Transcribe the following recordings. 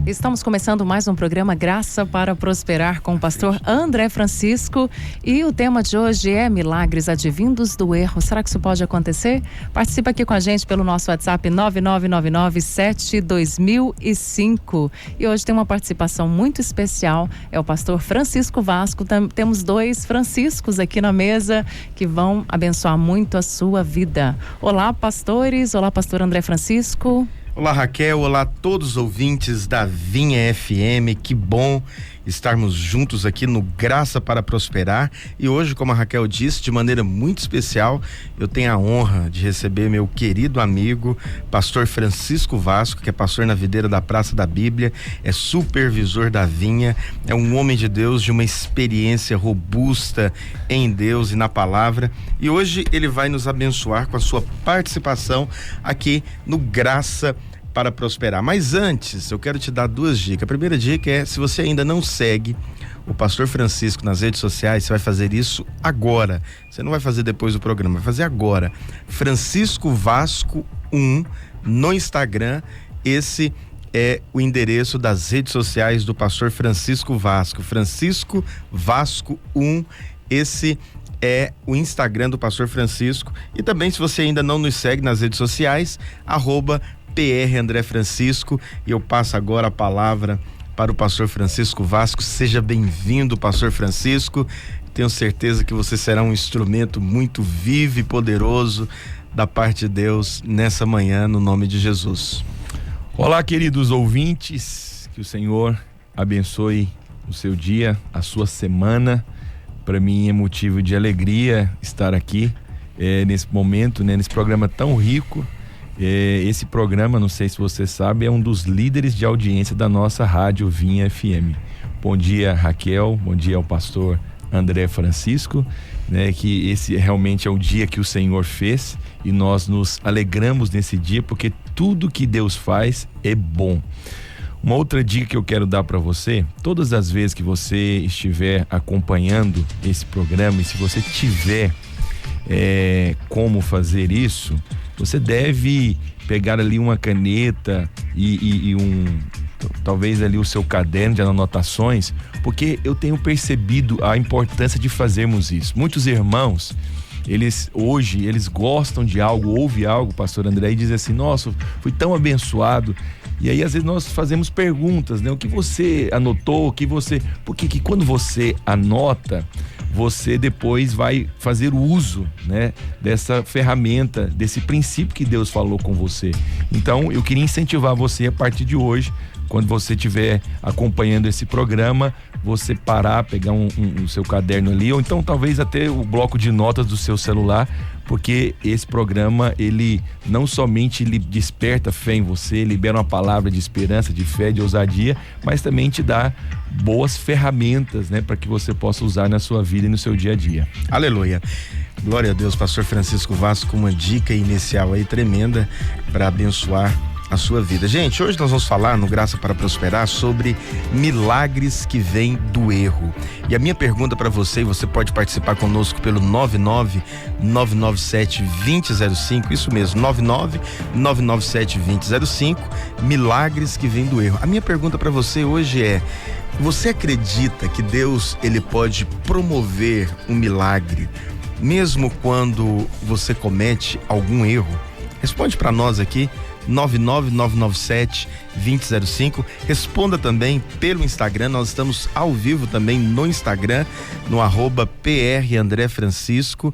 Estamos começando mais um programa Graça para Prosperar com o pastor André Francisco e o tema de hoje é milagres advindos do erro. Será que isso pode acontecer? Participa aqui com a gente pelo nosso WhatsApp 999972005 e hoje tem uma participação muito especial, é o pastor Francisco Vasco. Temos dois Franciscos aqui na mesa que vão abençoar muito a sua vida. Olá, pastores, olá, pastor André Francisco. Olá, Raquel, olá a todos os ouvintes da Vinha FM, que bom estarmos juntos aqui no Graça para Prosperar. E hoje, como a Raquel disse, de maneira muito especial, eu tenho a honra de receber meu querido amigo, pastor Francisco Vasco, que é pastor na videira da Praça da Bíblia, é supervisor da Vinha, é um homem de Deus de uma experiência robusta em Deus e na palavra. E hoje ele vai nos abençoar com a sua participação aqui no Graça para Prosperar. Mas antes, eu quero te dar duas dicas. A primeira dica é, se você ainda não segue o pastor Francisco nas redes sociais, você vai fazer isso agora. Você não vai fazer depois do programa, vai fazer agora. Francisco Vasco 1 no Instagram. Esse é o endereço das redes sociais do pastor Francisco Vasco. Francisco Vasco 1, esse é o Instagram do pastor Francisco. E também, se você ainda não nos segue nas redes sociais, @PR André Francisco. E eu passo agora a palavra para o pastor Francisco Vasco. Seja bem-vindo, pastor Francisco. Tenho certeza que você será um instrumento muito vivo e poderoso da parte de Deus nessa manhã, no nome de Jesus. Olá, queridos ouvintes, que o Senhor abençoe o seu dia, a sua semana. Para mim é motivo de alegria estar aqui nesse momento, nesse programa tão rico. Esse programa, não sei se você sabe, é um dos líderes de audiência da nossa rádio Vinha FM. Bom dia, Raquel, bom dia ao pastor André Francisco, que esse realmente é o dia que o Senhor fez e nós nos alegramos nesse dia porque tudo que Deus faz é bom. Uma outra dica que eu quero dar para você: todas as vezes que você estiver acompanhando esse programa, e se você tiver como fazer isso, você deve pegar ali uma caneta e talvez ali o seu caderno de anotações, porque eu tenho percebido a importância de fazermos isso. Muitos irmãos, eles gostam de algo, ouvem algo, pastor André, e dizem assim: nossa, fui tão abençoado. E aí às vezes nós fazemos perguntas, o que você anotou, porque que quando você anota, você depois vai fazer uso, dessa ferramenta, desse princípio que Deus falou com você. Então eu queria incentivar você a partir de hoje, quando você estiver acompanhando esse programa, você parar, pegar o seu caderno ali, ou então talvez até o bloco de notas do seu celular, porque esse programa, ele não somente ele desperta fé em você, libera uma palavra de esperança, de fé, de ousadia, mas também te dá boas ferramentas, para que você possa usar na sua vida e no seu dia a dia. Aleluia. Glória a Deus, pastor Francisco Vasco, com uma dica inicial aí tremenda para abençoar a sua vida. Gente, hoje nós vamos falar no Graça para Prosperar sobre milagres que vêm do erro. E a minha pergunta para você, e você pode participar conosco pelo 999972005, isso mesmo, 999972005, milagres que vêm do erro. A minha pergunta para você hoje é: você acredita que Deus, ele pode promover um milagre mesmo quando você comete algum erro? Responde para nós aqui, 999972005. Responda também pelo Instagram, nós estamos ao vivo também no Instagram, no @PR André Francisco,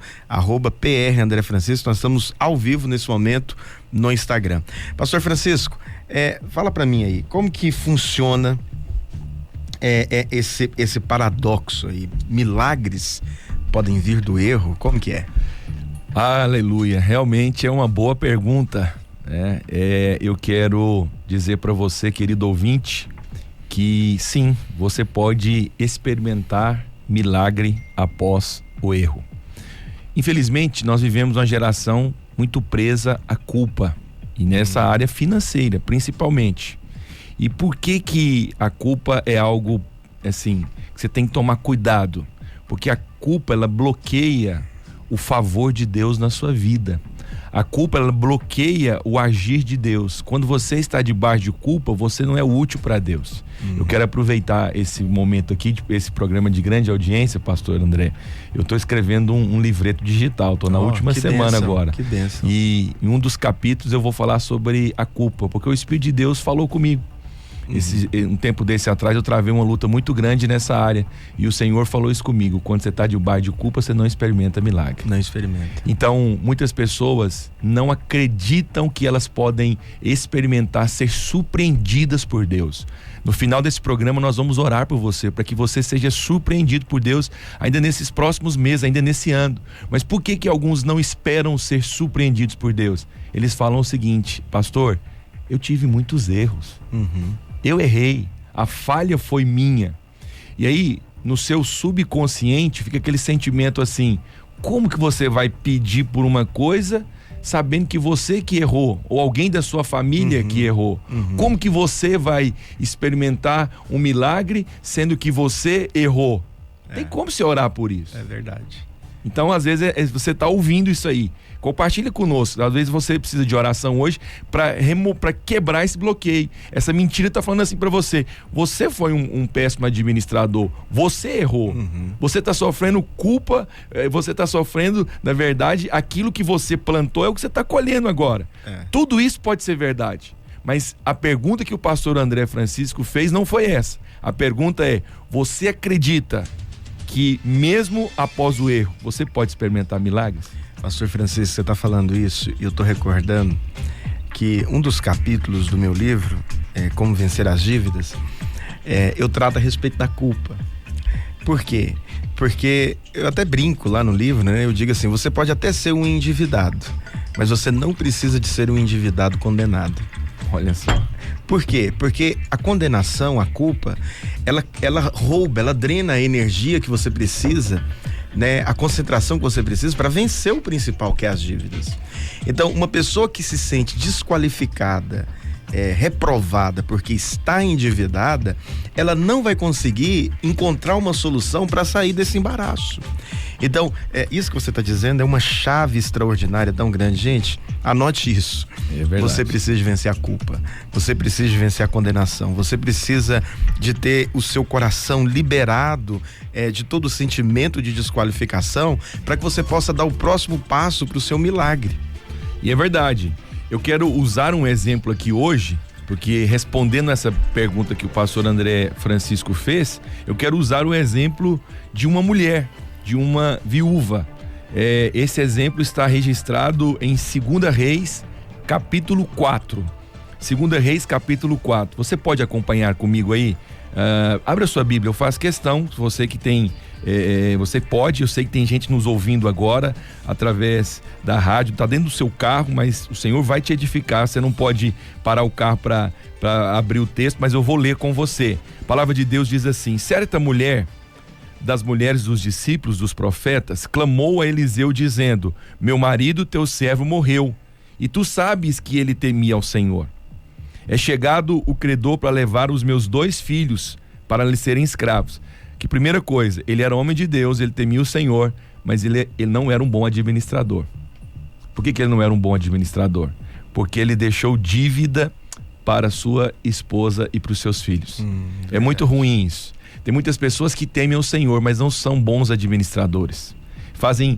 @PR André Francisco. Nós estamos ao vivo nesse momento no Instagram. Pastor Francisco, fala para mim aí, como que funciona esse paradoxo aí? Milagres podem vir do erro? Como que é? Aleluia, realmente é uma boa pergunta. Eu quero dizer para você, querido ouvinte, que sim, você pode experimentar milagre após o erro. Infelizmente, nós vivemos uma geração muito presa à culpa, E nessa área financeira, principalmente. E por que a culpa é algo, assim, que você tem que tomar cuidado? Porque a culpa, ela bloqueia o favor de Deus na sua vida. A culpa, ela bloqueia o agir de Deus. Quando você está debaixo de culpa, você não é útil para Deus. Eu quero aproveitar esse momento aqui, esse programa de grande audiência, pastor André. Eu estou escrevendo um livreto digital, estou na última semana agora. Que bênção. E em um dos capítulos eu vou falar sobre a culpa, porque o Espírito de Deus falou comigo. Um tempo desse atrás eu travei uma luta muito grande nessa área e o Senhor falou isso comigo: quando você está debaixo de culpa, você não experimenta milagre. Não experimenta. Então muitas pessoas não acreditam que elas podem experimentar ser surpreendidas por Deus. No final desse programa nós vamos orar por você, para que você seja surpreendido por Deus ainda nesses próximos meses, ainda nesse ano. Mas por que alguns não esperam ser surpreendidos por Deus? Eles falam o seguinte: pastor, eu tive muitos erros. Eu errei, a falha foi minha. E aí, no seu subconsciente, fica aquele sentimento assim: como que você vai pedir por uma coisa sabendo que você que errou, ou alguém da sua família que errou? Como que você vai experimentar um milagre sendo que você errou? Tem como você orar por isso? É verdade. Então, às vezes, você está ouvindo isso aí. Compartilha conosco. Às vezes você precisa de oração hoje para quebrar esse bloqueio. Essa mentira está falando assim para você: você foi um péssimo administrador, você errou, você está sofrendo culpa, você está sofrendo, na verdade, aquilo que você plantou é o que você está colhendo agora. Tudo isso pode ser verdade, mas a pergunta que o pastor André Francisco fez não foi essa. A pergunta é: você acredita que mesmo após o erro você pode experimentar milagres? Pastor Francisco, você está falando isso e eu estou recordando que um dos capítulos do meu livro, Como Vencer as Dívidas, eu trato a respeito da culpa. Por quê? Porque eu até brinco lá no livro, né? Eu digo assim: você pode até ser um endividado, mas você não precisa de ser um endividado condenado. Olha só. Por quê? Porque a condenação, a culpa, ela rouba, ela drena a energia que você precisa, né, a concentração que você precisa para vencer o principal, que é as dívidas. Então, uma pessoa que se sente desqualificada, reprovada porque está endividada, ela não vai conseguir encontrar uma solução para sair desse embaraço. Então, isso que você está dizendo é uma chave extraordinária, tão grande. Gente, anote isso. É verdade. Você precisa de vencer a culpa, você precisa de vencer a condenação, você precisa de ter o seu coração liberado de todo o sentimento de desqualificação, para que você possa dar o próximo passo para o seu milagre. E é verdade. Eu quero usar um exemplo aqui hoje, porque respondendo essa pergunta que o pastor André Francisco fez, eu quero usar o exemplo de uma mulher, de uma viúva. Esse exemplo está registrado em 2 Reis, capítulo 4. 2 Reis, capítulo 4. Você pode acompanhar comigo aí? Abra sua Bíblia, eu faço questão, você que tem... você pode, eu sei que tem gente nos ouvindo agora através da rádio, tá dentro do seu carro, mas o Senhor vai te edificar. Você não pode parar o carro para abrir o texto, mas eu vou ler com você. A palavra de Deus diz assim: certa mulher das mulheres dos discípulos dos profetas clamou a Eliseu dizendo: meu marido, teu servo, morreu, e tu sabes que ele temia ao Senhor. É chegado o credor para levar os meus 2 filhos para lhe serem escravos. Que primeira coisa, ele era homem de Deus, ele temia o Senhor, mas ele não era um bom administrador. Por que ele não era um bom administrador? Porque ele deixou dívida para sua esposa e para os seus filhos. É muito ruim isso. Tem muitas pessoas que temem o Senhor, mas não são bons administradores. Fazem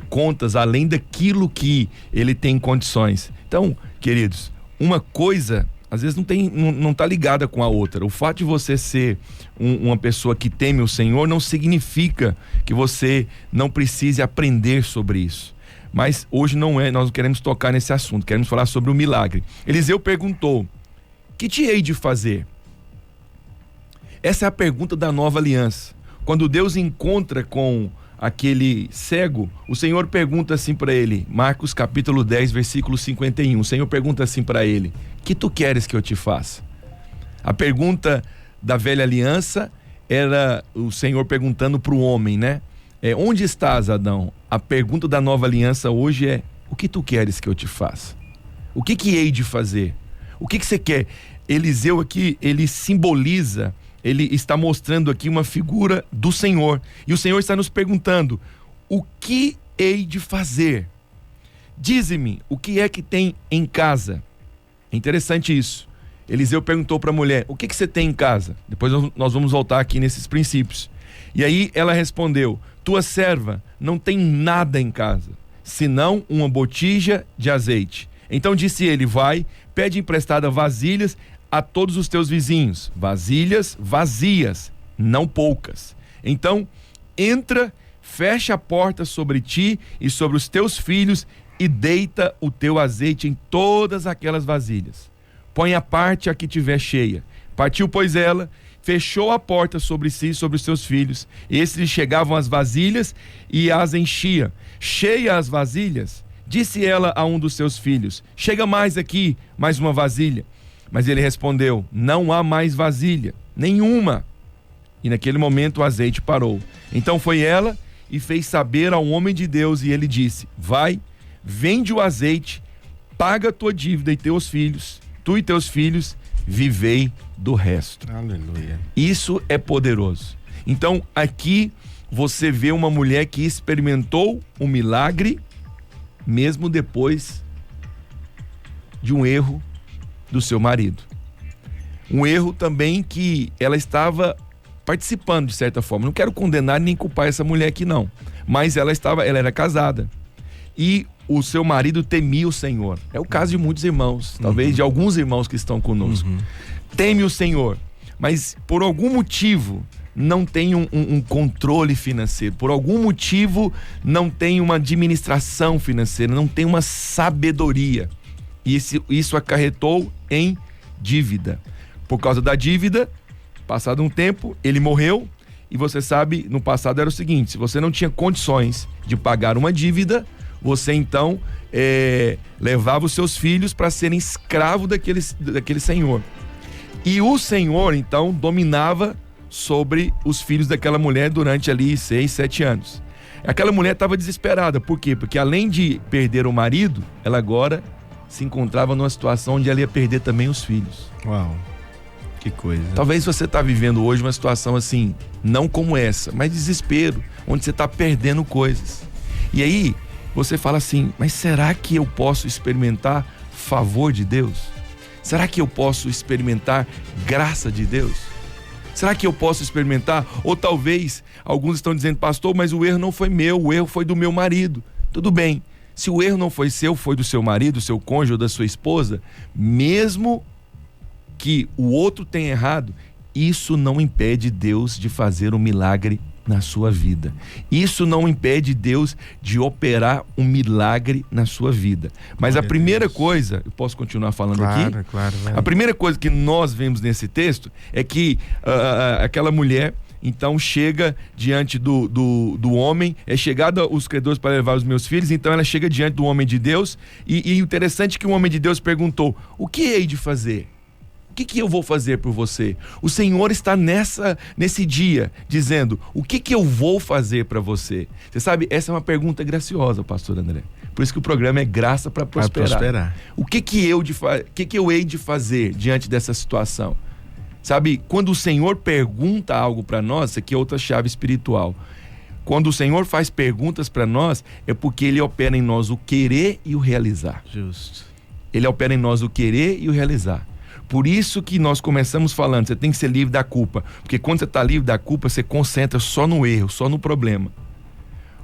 contas além daquilo que ele tem condições. Então, queridos, uma coisa às vezes não está ligada com a outra. O fato de você ser uma pessoa que teme o Senhor não significa que você não precise aprender sobre isso. Mas hoje nós não queremos tocar nesse assunto, queremos falar sobre o milagre. Eliseu perguntou: que te hei de fazer? Essa é a pergunta da nova aliança. Quando Deus encontra com aquele cego, o Senhor pergunta assim para ele, Marcos capítulo 10, versículo 51, o Senhor pergunta assim para ele: que tu queres que eu te faça? A pergunta da velha aliança era o Senhor perguntando para o homem, né? Onde estás, Adão? A pergunta da nova aliança hoje é: o que tu queres que eu te faça? O que hei de fazer? O que você quer? Eliseu aqui, ele simboliza, ele está mostrando aqui uma figura do Senhor. E o Senhor está nos perguntando: o que hei de fazer? Dize-me, o que é que tem em casa? É interessante isso. Eliseu perguntou para a mulher: o que você tem em casa? Depois nós vamos voltar aqui nesses princípios. E aí ela respondeu: tua serva não tem nada em casa, senão uma botija de azeite. Então disse ele: vai, pede emprestada vasilhas a todos os teus vizinhos, vasilhas vazias, não poucas. Então entra, fecha a porta sobre ti e sobre os teus filhos e deita o teu azeite em todas aquelas vasilhas. Põe a parte a que tiver cheia. Partiu, pois, ela, fechou a porta sobre si e sobre os seus filhos. Esses lhe chegavam as vasilhas e as enchia. Cheia as vasilhas, disse ela a um dos seus filhos: chega mais aqui, mais uma vasilha. Mas ele respondeu: não há mais vasilha, nenhuma. E naquele momento o azeite parou. Então foi ela e fez saber ao homem de Deus, e ele disse: vai, vende o azeite, paga a tua dívida e teus filhos, tu e teus filhos, vivei do resto. Aleluia. Isso é poderoso. Então aqui você vê uma mulher que experimentou um milagre, mesmo depois de um erro do seu marido. Um erro também que ela estava participando de certa forma. Não quero condenar nem culpar essa mulher aqui não, mas ela era casada e o seu marido temia o Senhor. É o caso de muitos irmãos, talvez de alguns irmãos que estão conosco. Teme o Senhor, mas por algum motivo não tem um controle financeiro, por algum motivo não tem uma administração financeira, não tem uma sabedoria. E isso acarretou em dívida. Por causa da dívida, passado um tempo, ele morreu. E você sabe, no passado era o seguinte: se você não tinha condições de pagar uma dívida, você então levava os seus filhos para serem escravos daquele senhor. E o senhor então dominava sobre os filhos daquela mulher durante ali 6, 7 anos. Aquela mulher estava desesperada. Por quê? Porque além de perder o marido, ela agora se encontrava numa situação onde ela ia perder também os filhos. Uau, que coisa. Talvez você está vivendo hoje uma situação assim, não como essa, mas desespero, onde você está perdendo coisas. E aí você fala assim: mas será que eu posso experimentar favor de Deus? Será que eu posso experimentar graça de Deus? Será que eu posso experimentar? Ou talvez alguns estão dizendo: pastor, mas o erro não foi meu, o erro foi do meu marido. Tudo bem, se o erro não foi seu, foi do seu marido, do seu cônjuge ou da sua esposa, mesmo que o outro tenha errado, isso não impede Deus de fazer um milagre na sua vida. Isso não impede Deus de operar um milagre na sua vida. Mas a primeira coisa, eu posso continuar falando aqui? Claro. A primeira coisa que nós vemos nesse texto é que aquela mulher então chega diante do homem, é chegada os credores para levar os meus filhos, então ela chega diante do homem de Deus, e interessante que o homem de Deus perguntou: o que hei de fazer? O que eu vou fazer por você? O Senhor está nesse dia dizendo: o que eu vou fazer para você? Você sabe, essa é uma pergunta graciosa, pastor André. Por isso que o programa é Graça para Prosperar. O que eu hei de fazer diante dessa situação? Sabe, quando o Senhor pergunta algo para nós, isso aqui é outra chave espiritual. Quando o Senhor faz perguntas para nós, é porque Ele opera em nós o querer e o realizar. Justo. Ele opera em nós o querer e o realizar. Por isso que nós começamos falando: você tem que ser livre da culpa. Porque quando você está livre da culpa, você concentra só no erro, só no problema.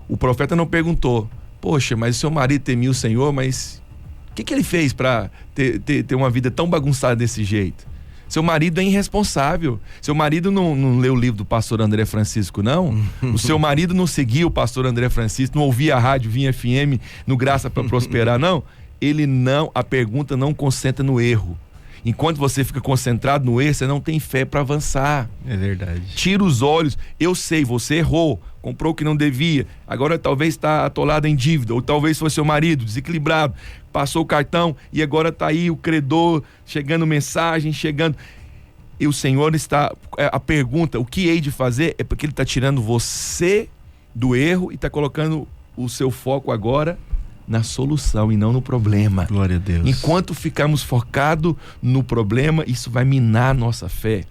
O profeta não perguntou: poxa, mas seu marido temia o Senhor, mas o que ele fez para ter uma vida tão bagunçada desse jeito? Seu marido é irresponsável. Seu marido não leu o livro do pastor André Francisco, não. O seu marido não seguia o pastor André Francisco, não ouvia a rádio Vinha FM no Graça para Prosperar, não. A pergunta não concentra no erro. Enquanto você fica concentrado no erro, você não tem fé para avançar. É verdade. Tira os olhos. Eu sei, você errou, comprou o que não devia, agora talvez está atolado em dívida, ou talvez foi seu marido desequilibrado, passou o cartão e agora está aí o credor, chegando mensagem, chegando. E o Senhor está... A pergunta, o que hei de fazer, é porque Ele está tirando você do erro e está colocando o seu foco agora na solução e não no problema. Glória a Deus. Enquanto ficarmos focados no problema, isso vai minar a nossa fé.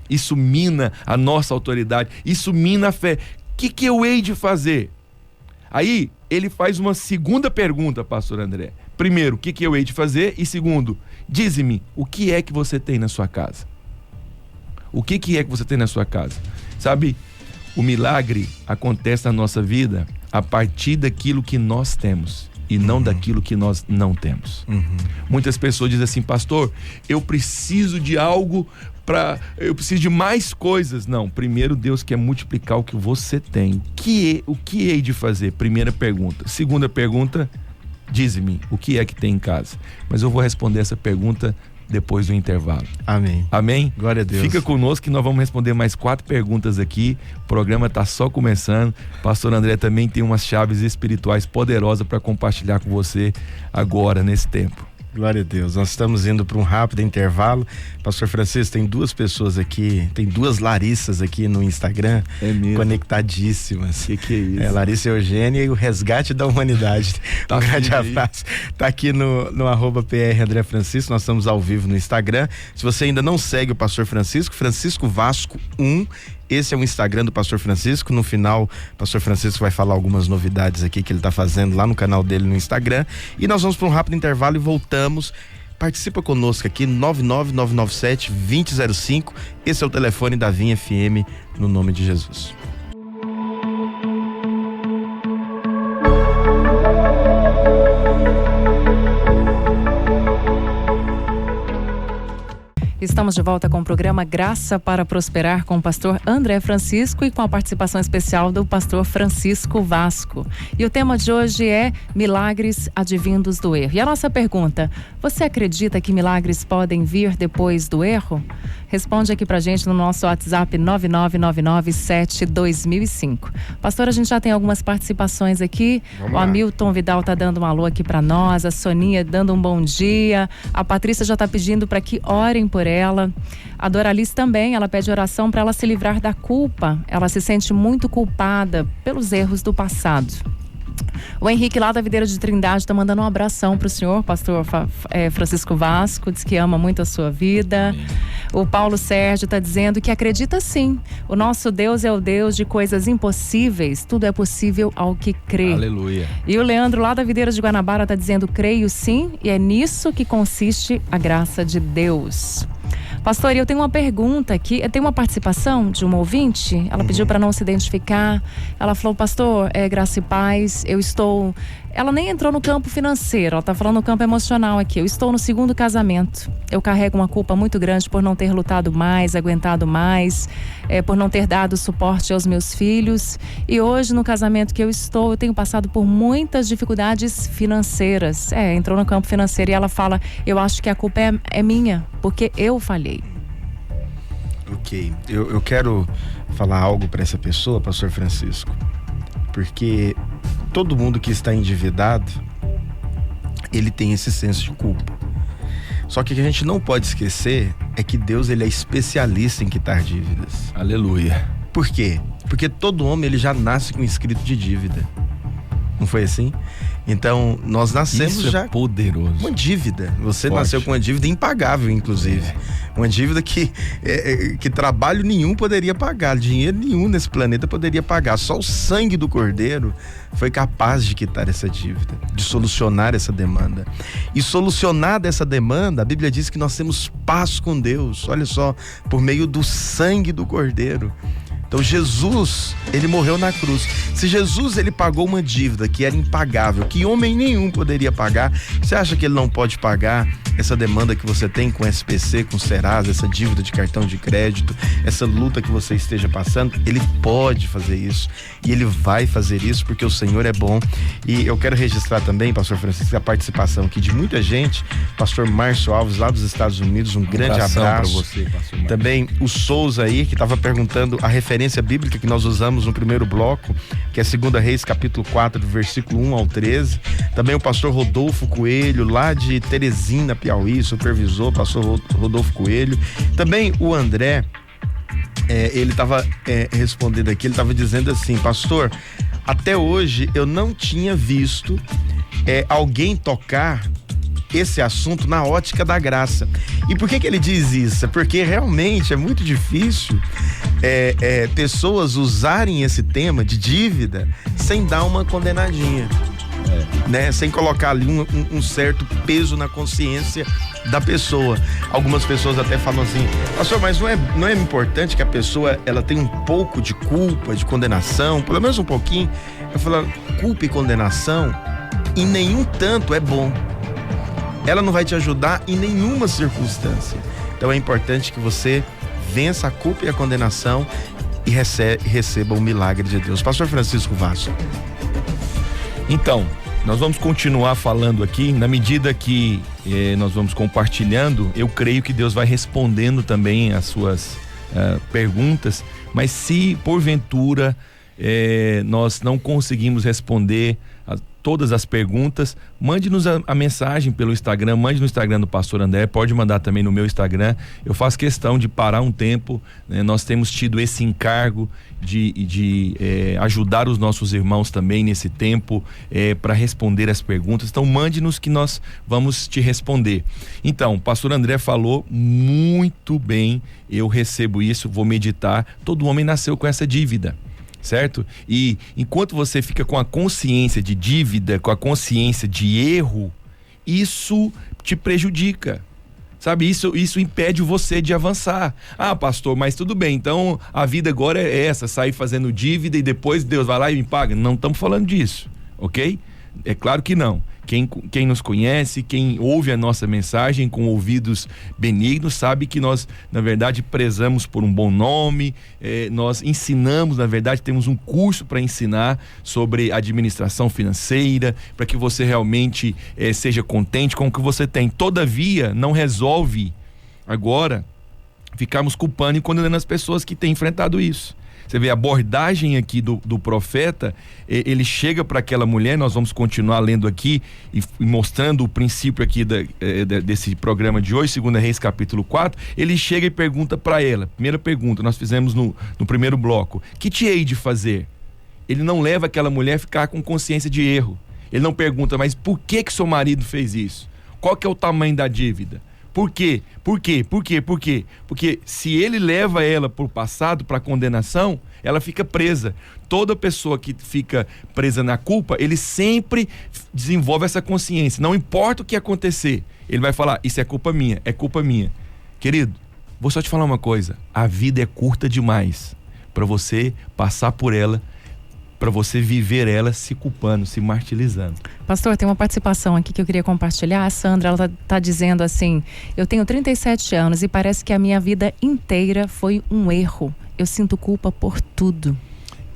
Isso mina a nossa autoridade. Isso mina a fé. O que eu hei de fazer? Aí ele faz uma segunda pergunta, pastor André. Primeiro, o que eu hei de fazer? E segundo, dize-me, o que é que você tem na sua casa? O que é que você tem na sua casa? Sabe, o milagre acontece na nossa vida a partir daquilo que nós temos e não daquilo que nós não temos. Muitas pessoas dizem assim, pastor, eu preciso de algo eu preciso de mais coisas. Não, primeiro Deus quer multiplicar o que você tem. O que hei de fazer? Primeira pergunta. Segunda pergunta, dize-me, o que é que tem em casa? Mas eu vou responder essa pergunta depois do intervalo. Amém. Amém? Glória a Deus. Fica conosco que nós vamos responder mais 4 perguntas aqui. O programa está só começando. Pastor André também tem umas chaves espirituais poderosas para compartilhar com você agora, nesse tempo. Glória a Deus. Nós estamos indo para um rápido intervalo. Pastor Francisco, tem 2 pessoas aqui, tem 2 Larissas aqui no Instagram, conectadíssimas. Que é isso? Larissa Eugênia e o Resgate da Humanidade. Um grande abraço. Tá aqui no @PR André Francisco, nós estamos ao vivo no Instagram. Se você ainda não segue o Pastor Francisco, Francisco Vasco 1, esse é o Instagram do Pastor Francisco. No final, o Pastor Francisco vai falar algumas novidades aqui que ele está fazendo lá no canal dele no Instagram. E nós vamos para um rápido intervalo e voltamos. Participa conosco aqui, 99997-2005. Esse é o telefone da Vinha FM, no nome de Jesus. Estamos de volta com o programa Graça para Prosperar com o pastor André Francisco e com a participação especial do pastor Francisco Vasco. E o tema de hoje é milagres advindos do erro. E a nossa pergunta, você acredita que milagres podem vir depois do erro? Responde aqui pra gente no nosso WhatsApp 999972005. Pastor, a gente já tem algumas participações aqui. O Hamilton Vidal tá dando um alô aqui pra nós, a Soninha dando um bom dia, a Patrícia já tá pedindo para que orem por ela. A Doralice também, ela pede oração para ela se livrar da culpa. Ela se sente muito culpada pelos erros do passado. O Henrique lá da Videira de Trindade está mandando um abração para o senhor, pastor Francisco Vasco, diz que ama muito a sua vida. Amém. O Paulo Sérgio está dizendo que acredita sim. O nosso Deus é o Deus de coisas impossíveis, tudo é possível ao que crê. Aleluia. E o Leandro lá da Videira de Guanabara está dizendo, creio sim, e é nisso que consiste a graça de Deus. Pastor, eu tenho uma pergunta aqui, tem uma participação de uma ouvinte, ela pediu para não se identificar, ela falou, pastor, graça e paz, ela nem entrou no campo financeiro, ela está falando no campo emocional aqui, eu estou no 2º casamento, eu carrego uma culpa muito grande por não ter lutado mais, aguentado mais, por não ter dado suporte aos meus filhos, e hoje no casamento que eu estou, eu tenho passado por muitas dificuldades financeiras, entrou no campo financeiro e ela fala, eu acho que a culpa é minha, porque eu falhei. Ok, eu quero falar algo para essa pessoa, pastor Francisco, porque todo mundo que está endividado, ele tem esse senso de culpa. Só que o que a gente não pode esquecer é que Deus, ele é especialista em quitar dívidas. Aleluia. Por quê? Porque todo homem, ele já nasce com escrito de dívida. Não foi assim? Então, nós nascemos isso já... é poderoso. Uma dívida. Você Forte. nasceu com uma dívida impagável, inclusive. Uma dívida que trabalho nenhum poderia pagar, dinheiro nenhum nesse planeta poderia pagar. Só o sangue do Cordeiro foi capaz de quitar essa dívida, de solucionar essa demanda. E solucionada essa demanda, a Bíblia diz que nós temos paz com Deus. Olha só, por meio do sangue do Cordeiro. Então Jesus, ele morreu na cruz. Se Jesus, ele pagou uma dívida que era impagável, que homem nenhum poderia pagar, você acha que ele não pode pagar essa demanda que você tem com SPC, com Serasa, essa dívida de cartão de crédito, essa luta que você esteja passando? Ele pode fazer isso e ele vai fazer isso porque o Senhor é bom. E eu quero registrar também, pastor Francisco, a participação aqui de muita gente. Pastor Márcio Alves, lá dos Estados Unidos, um grande abraço para você, pastor Márcio. Também o Souza aí, que estava perguntando a referência bíblica que nós usamos no primeiro bloco, que é 2 Reis, capítulo 4, do versículo 1 ao 13. Também o pastor Rodolfo Coelho, lá de Teresina, Piauí, supervisor, pastor Rodolfo Coelho. Também o André, ele estava respondendo aqui, ele estava dizendo assim, pastor, até hoje eu não tinha visto alguém tocar esse assunto na ótica da graça. E por que ele diz isso? Porque realmente é muito difícil pessoas usarem esse tema de dívida sem dar uma condenadinha, né? Sem colocar ali um certo peso na consciência da pessoa. Algumas pessoas até falam assim: pastor, mas não é importante que a pessoa ela tenha um pouco de culpa, de condenação, pelo menos um pouquinho? Eu falo, culpa e condenação em nenhum tanto é bom. Ela não vai te ajudar em nenhuma circunstância. Então é importante que você vença a culpa e a condenação e receba o milagre de Deus. Pastor Francisco Vasco. Então, nós vamos continuar falando aqui, na medida que nós vamos compartilhando, eu creio que Deus vai respondendo também as suas perguntas, mas se porventura nós não conseguimos responder todas as perguntas, mande-nos a mensagem pelo Instagram, mande no Instagram do Pastor André, pode mandar também no meu Instagram. Eu faço questão de parar um tempo, né? Nós temos tido esse encargo de ajudar os nossos irmãos também nesse tempo para responder as perguntas. Então mande-nos que nós vamos te responder. Então, o Pastor André falou muito bem, eu recebo isso, vou meditar. Todo homem nasceu com essa dívida, certo? E enquanto você fica com a consciência de dívida, com a consciência de erro, isso te prejudica, sabe? Isso impede você de avançar. Ah, pastor, mas tudo bem, então a vida agora é essa, sair fazendo dívida e depois Deus vai lá e me paga. Não estamos falando disso, ok? É claro que não. Quem nos conhece, quem ouve a nossa mensagem com ouvidos benignos, sabe que nós, na verdade, prezamos por um bom nome, nós ensinamos, na verdade, temos um curso para ensinar sobre administração financeira, para que você realmente seja contente com o que você tem. Todavia, não resolve agora ficarmos culpando e condenando as pessoas que têm enfrentado isso. Você vê a abordagem aqui do profeta, ele chega para aquela mulher, nós vamos continuar lendo aqui e mostrando o princípio aqui desse programa de hoje, 2 Reis capítulo 4, ele chega e pergunta para ela, primeira pergunta, nós fizemos no primeiro bloco, que te hei de fazer? Ele não leva aquela mulher a ficar com consciência de erro, ele não pergunta, mas por que seu marido fez isso? Qual que é o tamanho da dívida? Por quê? Por quê? Por quê? Por quê? Porque se ele leva ela para o passado, para a condenação, ela fica presa. Toda pessoa que fica presa na culpa, ele sempre desenvolve essa consciência. Não importa o que acontecer, ele vai falar, isso é culpa minha, é culpa minha. Querido, vou só te falar uma coisa, a vida é curta demais para você passar por ela, para você viver ela se culpando, se martirizando. Pastor, tem uma participação aqui que eu queria compartilhar. A Sandra, ela tá dizendo assim: eu tenho 37 anos e parece que a minha vida inteira foi um erro. Eu sinto culpa por tudo.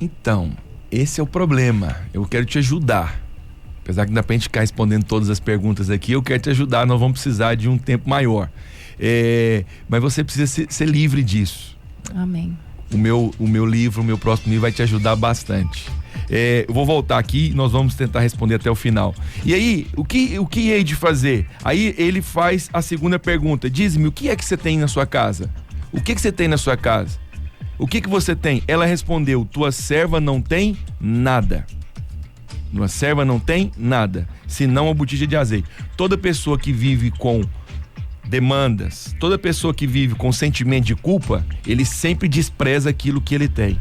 Então, esse é o problema. Eu quero te ajudar. Apesar que não dá pra gente ficar respondendo todas as perguntas aqui, eu quero te ajudar, nós vamos precisar de um tempo maior. Mas você precisa ser livre disso. Amém. O meu livro, o meu próximo livro vai te ajudar bastante. Eu vou voltar aqui e nós vamos tentar responder até o final. E aí, o que hei de fazer? Aí ele faz a segunda pergunta: diz-me, o que é que você tem na sua casa? O que você tem na sua casa? O que você tem? Ela respondeu: tua serva não tem nada. Tua serva não tem nada, senão uma botija de azeite. Toda pessoa que vive com demandas, toda pessoa que vive com sentimento de culpa, ele sempre despreza aquilo que ele tem.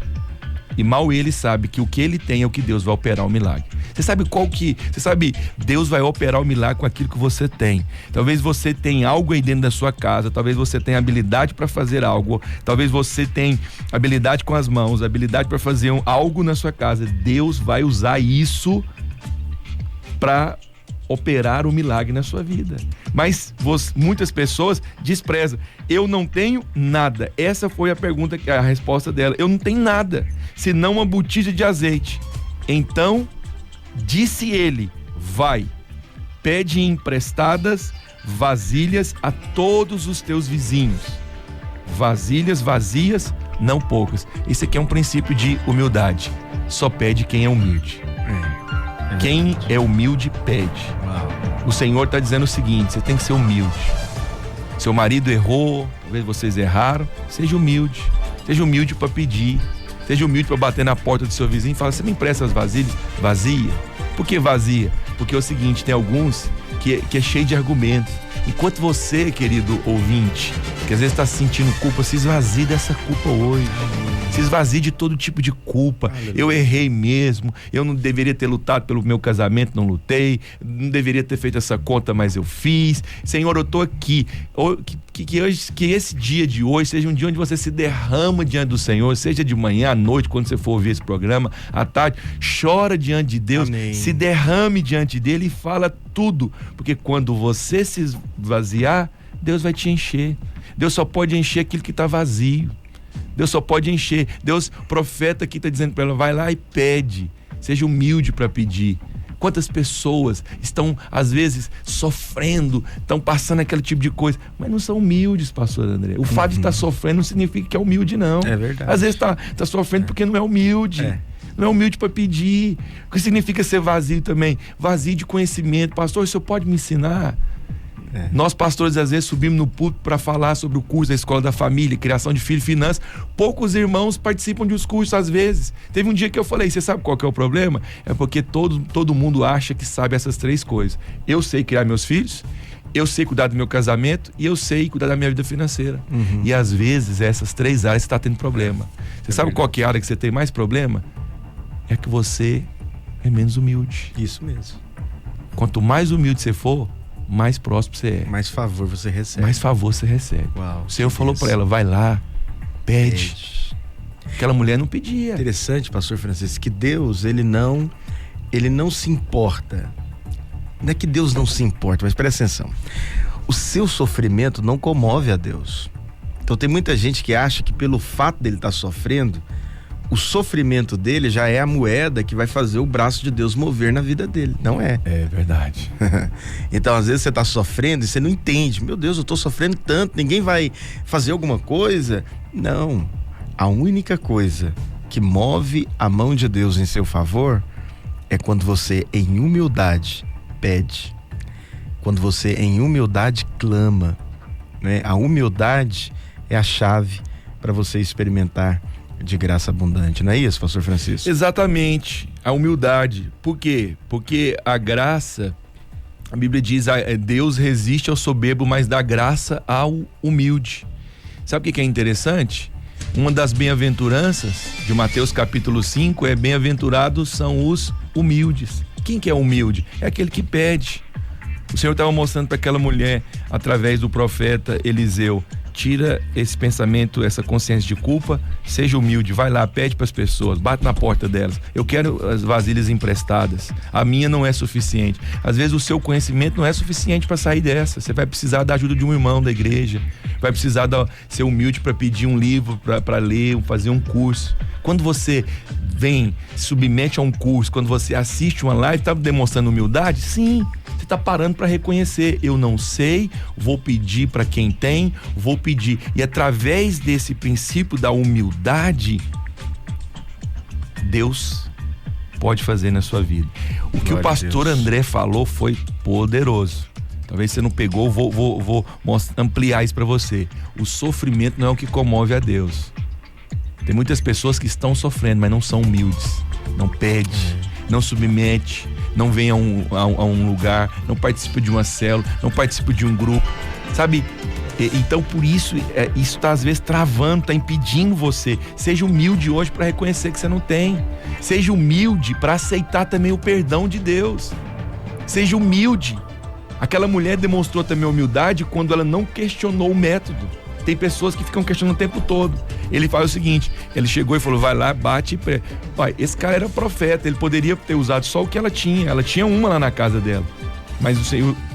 E mal ele sabe que o que ele tem é o que Deus vai operar o milagre. Você sabe, Deus vai operar o milagre com aquilo que você tem. Talvez você tenha algo aí dentro da sua casa, talvez você tenha habilidade para fazer algo, talvez você tenha habilidade com as mãos, habilidade para fazer algo na sua casa. Deus vai usar isso para operar o milagre na sua vida. Mas muitas pessoas desprezam. Eu não tenho nada. Essa foi a resposta dela. Eu não tenho nada, senão uma botija de azeite. Então, disse ele: vai, pede emprestadas vasilhas a todos os teus vizinhos. Vasilhas vazias, não poucas. Esse aqui é um princípio de humildade. Só pede quem é humilde. Quem é humilde, pede. O Senhor está dizendo o seguinte: você tem que ser humilde. Seu marido errou, talvez vocês erraram. Seja humilde. Seja humilde para pedir. Seja humilde para bater na porta do seu vizinho e falar: você me empresta as vasilhas? Vazia. Por que vazia? Porque é o seguinte, tem alguns que é cheio de argumentos. Enquanto você, querido ouvinte, que às vezes está sentindo culpa, se esvazie dessa culpa hoje. Se esvazie de todo tipo de culpa. Eu errei mesmo, eu não deveria ter lutado pelo meu casamento, não lutei, não deveria ter feito essa conta, mas eu fiz. Senhor, eu estou aqui. Que esse dia de hoje seja um dia onde você se derrama diante do Senhor, seja de manhã, à noite, quando você for ouvir esse programa, à tarde, chora diante de Deus, Amém. Se derrame diante dele e fala tudo, porque quando você se esvaziar, Deus vai te encher. Deus só pode encher aquilo que está vazio. Deus só pode encher. Deus, o profeta aqui está dizendo para ela, vai lá e pede, seja humilde para pedir. Quantas pessoas estão, às vezes, sofrendo, estão passando aquele tipo de coisa, mas não são humildes, pastor André. O fato de estar sofrendo não significa que é humilde, não. É verdade. Às vezes está sofrendo porque não é humilde. Não é humilde para pedir. O que significa ser vazio também? Vazio de conhecimento. Pastor, o senhor pode me ensinar? Nós, pastores, às vezes subimos no púlpito para falar sobre o curso da Escola da Família, criação de filho e finanças. Poucos irmãos participam de os cursos às vezes. Teve um dia que eu falei, você sabe qual que é o problema? É porque todo mundo acha que sabe essas três coisas. Eu sei criar meus filhos, eu sei cuidar do meu casamento e eu sei cuidar da minha vida financeira. E às vezes essas três áreas você está tendo problema. Você sabe qual que é a área que você tem mais problema? É que você é menos humilde. Isso mesmo. Quanto mais humilde você for, mais próximo você é. Mais favor você recebe. Mais favor você recebe. Uau, o Senhor falou para ela, vai lá, pede. Aquela mulher não pedia. Interessante, pastor Francisco, que Deus, ele não se importa. Não é que Deus não se importa, mas presta atenção. O seu sofrimento não comove a Deus. Então tem muita gente que acha que pelo fato dele estar sofrendo, o sofrimento dele já é a moeda que vai fazer o braço de Deus mover na vida dele. Não é. É verdade. Então, às vezes você está sofrendo e você não entende. Meu Deus, eu estou sofrendo tanto, ninguém vai fazer alguma coisa? Não. A única coisa que move a mão de Deus em seu favor é quando você, em humildade, pede. Quando você, em humildade, clama. Né? A humildade é a chave para você experimentar de graça abundante, não é isso, pastor Francisco? Exatamente, a humildade. Por quê? Porque a graça, a Bíblia diz, Deus resiste ao soberbo, mas dá graça ao humilde. Sabe o que é interessante? Uma das bem-aventuranças de Mateus capítulo 5 é: bem-aventurados são os humildes. Quem que é humilde? É aquele que pede. O Senhor estava mostrando para aquela mulher, através do profeta Eliseu, tira esse pensamento, essa consciência de culpa, seja humilde, vai lá, pede para as pessoas, bate na porta delas. Eu quero as vasilhas emprestadas, a minha não é suficiente. Às vezes o seu conhecimento não é suficiente para sair dessa. Você vai precisar da ajuda de um irmão da igreja, vai precisar ser humilde para pedir um livro para ler, fazer um curso. Quando você vem, se submete a um curso, quando você assiste uma live, está demonstrando humildade? Sim. Você está parando para reconhecer, eu não sei, vou pedir para quem tem, vou pedir. E através desse princípio da humildade, Deus pode fazer na sua vida. O que o pastor André falou foi poderoso. Talvez você não pegou, vou ampliar isso para você. O sofrimento não é o que comove a Deus. Tem muitas pessoas que estão sofrendo, mas não são humildes, não pede, não submete, não vem a um lugar, não participa de uma célula, não participa de um grupo, sabe? Então por isso, isso está às vezes travando, está impedindo você. Seja humilde hoje para reconhecer que você não tem. Seja humilde para aceitar também o perdão de Deus. Seja humilde. Aquela mulher demonstrou também humildade quando ela não questionou o método. Tem pessoas que ficam questionando o tempo todo. Ele faz o seguinte, ele chegou e falou, vai lá, bate e prega. Pai, esse cara era profeta, ele poderia ter usado só o que ela tinha uma lá na casa dela. Mas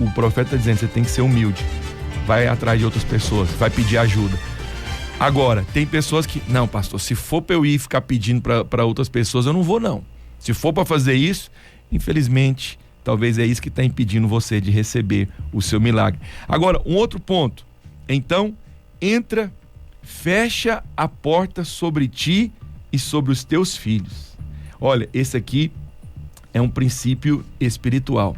o profeta está dizendo, você tem que ser humilde. Vai atrás de outras pessoas, vai pedir ajuda. Agora, tem pessoas que, não, pastor, se for para eu ir ficar pedindo para outras pessoas, eu não vou não. Se for para fazer isso, infelizmente, talvez é isso que está impedindo você de receber o seu milagre. Agora, um outro ponto. Então, entra, fecha a porta sobre ti e sobre os teus filhos. Olha, esse aqui é um princípio espiritual.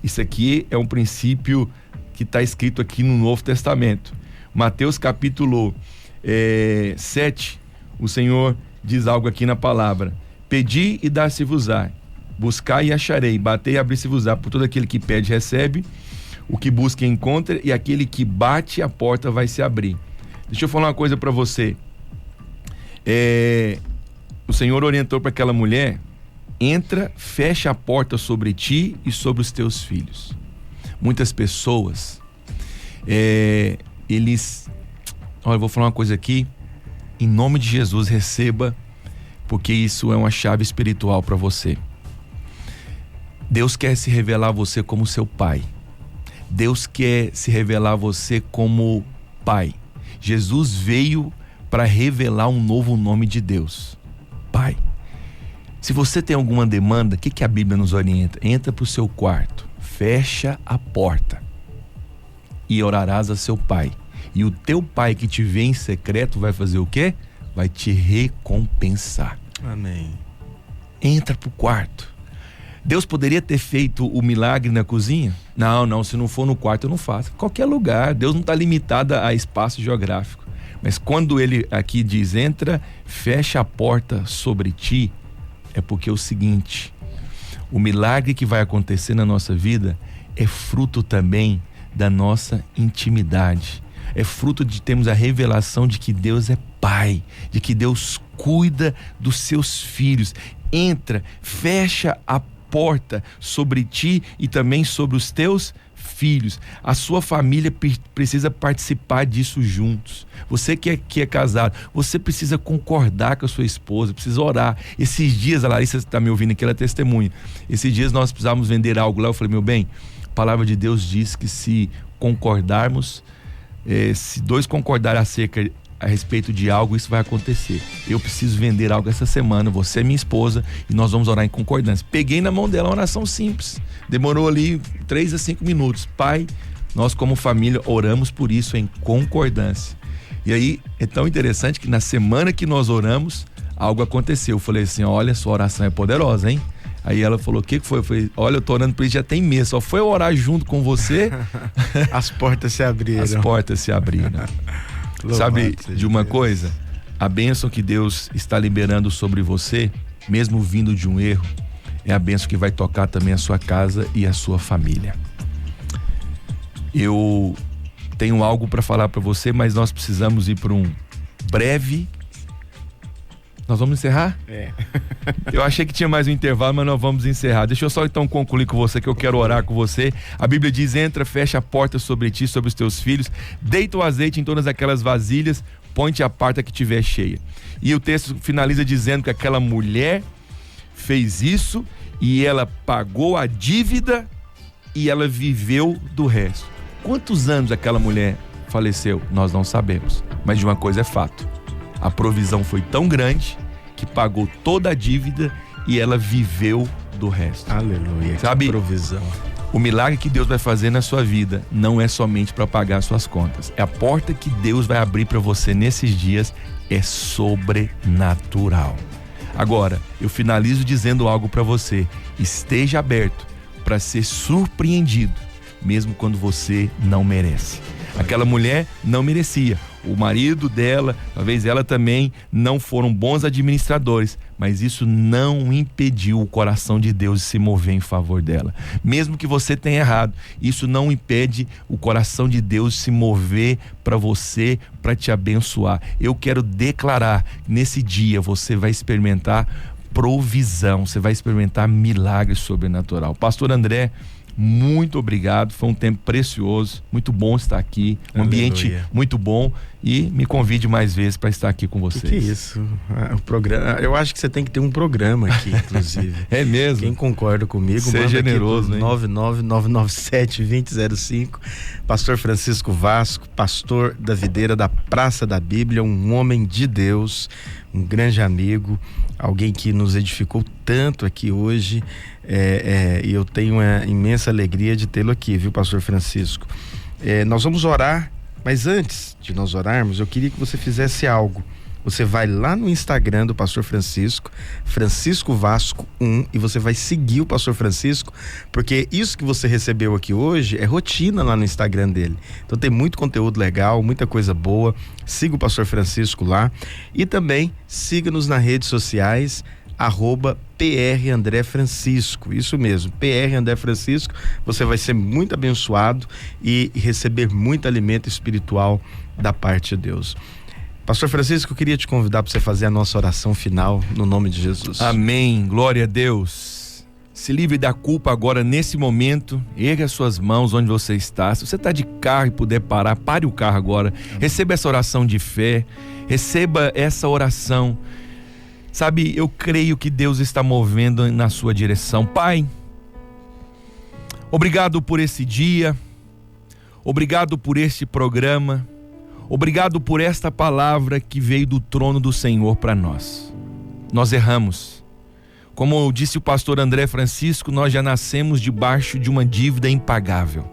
Isso aqui é um princípio que está escrito aqui no Novo Testamento. Mateus capítulo 7, o Senhor diz algo aqui na palavra: pedi e dar-se-vos-á, buscar e acharei, bater e abrir-se-vos-á, por todo aquele que pede recebe, o que busca encontra, e aquele que bate a porta vai se abrir. Deixa eu falar uma coisa para você. O Senhor orientou para aquela mulher: entra, fecha a porta sobre ti e sobre os teus filhos. Muitas pessoas, olha, eu vou falar uma coisa aqui, em nome de Jesus, receba, porque isso é uma chave espiritual para você. Deus quer se revelar a você como seu pai. Deus quer se revelar a você como pai. Jesus veio para revelar um novo nome de Deus, Pai. Se você tem alguma demanda, o que a Bíblia nos orienta? Entra para o seu quarto, fecha a porta e orarás a seu pai. E o teu pai que te vê em secreto vai fazer o quê? Vai te recompensar. Amém. Entra para o quarto. Deus poderia ter feito o milagre na cozinha? Não, se não for no quarto eu não faço. Qualquer lugar, Deus não está limitado a espaço geográfico. Mas quando ele aqui diz, entra, fecha a porta sobre ti, é porque é o seguinte: o milagre que vai acontecer na nossa vida é fruto também da nossa intimidade. É fruto de termos a revelação de que Deus é pai, de que Deus cuida dos seus filhos. Entra, fecha a porta sobre ti e também sobre os teus filhos. A sua família precisa participar disso juntos. Você que é casado, você precisa concordar com a sua esposa, precisa orar. Esses dias, a Larissa está me ouvindo aqui, ela é testemunha. Esses dias nós precisávamos vender algo lá, eu falei, meu bem, a palavra de Deus diz que se concordarmos, se dois concordarem a respeito de algo, isso vai acontecer. Eu preciso vender algo essa semana, você é minha esposa e nós vamos orar em concordância. Peguei na mão dela uma oração simples, demorou ali 3 a 5 minutos. Pai, nós como família oramos por isso em concordância. E aí é tão interessante que na semana que nós oramos, algo aconteceu. Eu falei assim, olha, sua oração é poderosa, hein? Aí ela falou, o que foi? Eu falei, olha, eu tô orando por isso já tem mês, só foi orar junto com você. As portas se abriram. As portas se abriram. Sabe de uma coisa? A bênção que Deus está liberando sobre você, mesmo vindo de um erro, é a bênção que vai tocar também a sua casa e a sua família. Eu tenho algo para falar para você, mas nós precisamos ir para um breve... Nós vamos encerrar? Eu achei que tinha mais um intervalo, mas nós vamos encerrar. Deixa eu só então concluir com você, que eu quero orar com você. A Bíblia diz, entra, fecha a porta sobre ti, sobre os teus filhos, deita o azeite em todas aquelas vasilhas, põe-te a parte que tiver cheia. E o texto finaliza dizendo que aquela mulher fez isso e ela pagou a dívida e ela viveu do resto. Quantos anos aquela mulher faleceu? Nós não sabemos, mas de uma coisa é fato: a provisão foi tão grande que pagou toda a dívida e ela viveu do resto. Aleluia. Sabe, provisão. O milagre que Deus vai fazer na sua vida não é somente para pagar suas contas. É a porta que Deus vai abrir para você nesses dias, é sobrenatural. Agora, eu finalizo dizendo algo para você: esteja aberto para ser surpreendido, mesmo quando você não merece. Aquela mulher não merecia. O marido dela, talvez ela também, não foram bons administradores, mas isso não impediu o coração de Deus de se mover em favor dela. Mesmo que você tenha errado, isso não impede o coração de Deus de se mover para você, para te abençoar. Eu quero declarar, nesse dia você vai experimentar provisão, você vai experimentar milagre sobrenatural. Pastor André, muito obrigado, foi um tempo precioso, muito bom estar aqui, um ambiente muito bom, e me convide mais vezes para estar aqui com vocês. Que isso? O programa, eu acho que você tem que ter um programa aqui, inclusive. É mesmo? Quem concorda comigo, seja generoso, né? 99997-2005. Pastor Francisco Vasco, pastor da Videira da Praça da Bíblia, um homem de Deus, um grande amigo, alguém que nos edificou tanto aqui hoje, e eu tenho uma imensa alegria de tê-lo aqui, viu, pastor Francisco? Nós vamos orar, mas antes de nós orarmos, eu queria que você fizesse algo. Você vai lá no Instagram do pastor Francisco, Francisco Vasco 1, e você vai seguir o pastor Francisco, porque isso que você recebeu aqui hoje é rotina lá no Instagram dele. Então tem muito conteúdo legal, muita coisa boa. Siga o pastor Francisco lá e também siga-nos nas redes sociais, @PR André Francisco, isso mesmo, PR André Francisco. Você vai ser muito abençoado e receber muito alimento espiritual da parte de Deus. Pastor Francisco, eu queria te convidar para você fazer a nossa oração final no nome de Jesus. Amém, glória a Deus. Se livre da culpa agora nesse momento, erga as suas mãos onde você está. Se você está de carro e puder parar, pare o carro agora. Receba essa oração de fé, receba essa oração. Sabe, eu creio que Deus está movendo na sua direção. Pai, obrigado por esse dia, obrigado por este programa, obrigado por esta palavra que veio do trono do Senhor para nós. Nós erramos. Como disse o pastor André Francisco, nós já nascemos debaixo de uma dívida impagável.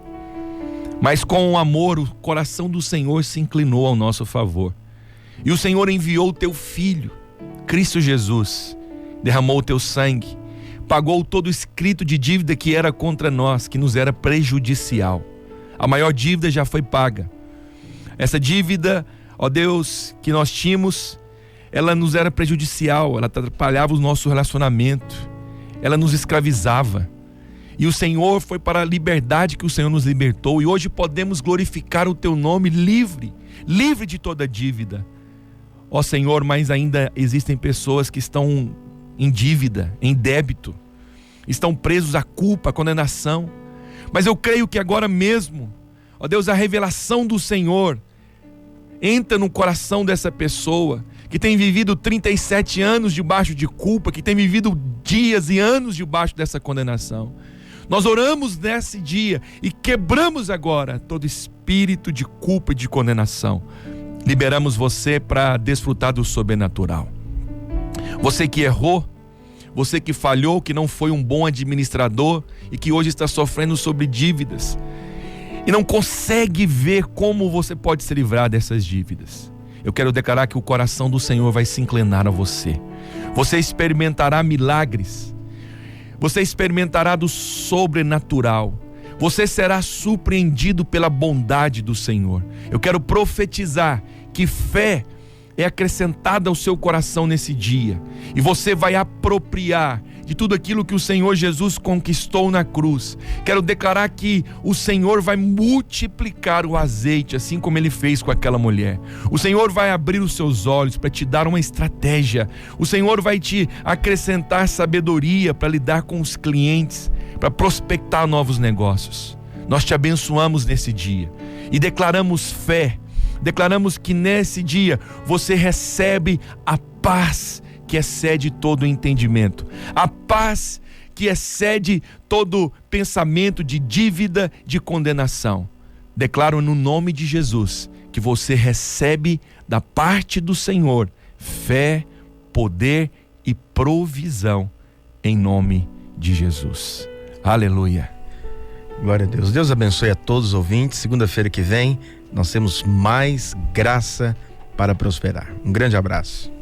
Mas com o amor, o coração do Senhor se inclinou ao nosso favor. E o Senhor enviou o teu Filho, Cristo Jesus, derramou o teu sangue, pagou todo o escrito de dívida que era contra nós, que nos era prejudicial. A maior dívida já foi paga. Essa dívida, ó Deus, que nós tínhamos, ela nos era prejudicial, ela atrapalhava o nosso relacionamento, ela nos escravizava. E o Senhor foi para a liberdade que o Senhor nos libertou, e hoje podemos glorificar o teu nome livre de toda dívida. Ó Senhor, mas ainda existem pessoas que estão em dívida, em débito, estão presos à culpa, à condenação. Mas eu creio que agora mesmo, ó Deus, a revelação do Senhor entra no coração dessa pessoa que tem vivido 37 anos debaixo de culpa, que tem vivido dias e anos debaixo dessa condenação. Nós oramos nesse dia e quebramos agora todo espírito de culpa e de condenação. Liberamos você para desfrutar do sobrenatural. Você que errou, você que falhou, que não foi um bom administrador e que hoje está sofrendo sobre dívidas e não consegue ver como você pode se livrar dessas dívidas. Eu quero declarar que o coração do Senhor vai se inclinar a você. Você experimentará milagres. Você experimentará do sobrenatural. Você será surpreendido pela bondade do Senhor. Eu quero profetizar que fé é acrescentada ao seu coração nesse dia, e você vai apropriar de tudo aquilo que o Senhor Jesus conquistou na cruz. Quero declarar que o Senhor vai multiplicar o azeite, assim como Ele fez com aquela mulher. O Senhor vai abrir os seus olhos para te dar uma estratégia. O Senhor vai te acrescentar sabedoria para lidar com os clientes, para prospectar novos negócios. Nós te abençoamos nesse dia e declaramos fé. Declaramos que nesse dia você recebe a paz que excede todo entendimento, a paz que excede todo pensamento de dívida, de condenação. Declaro no nome de Jesus que você recebe da parte do Senhor fé, poder e provisão em nome de Jesus. Aleluia. Glória a Deus. Deus abençoe a todos os ouvintes. Segunda-feira que vem nós temos mais graça para prosperar. Um grande abraço.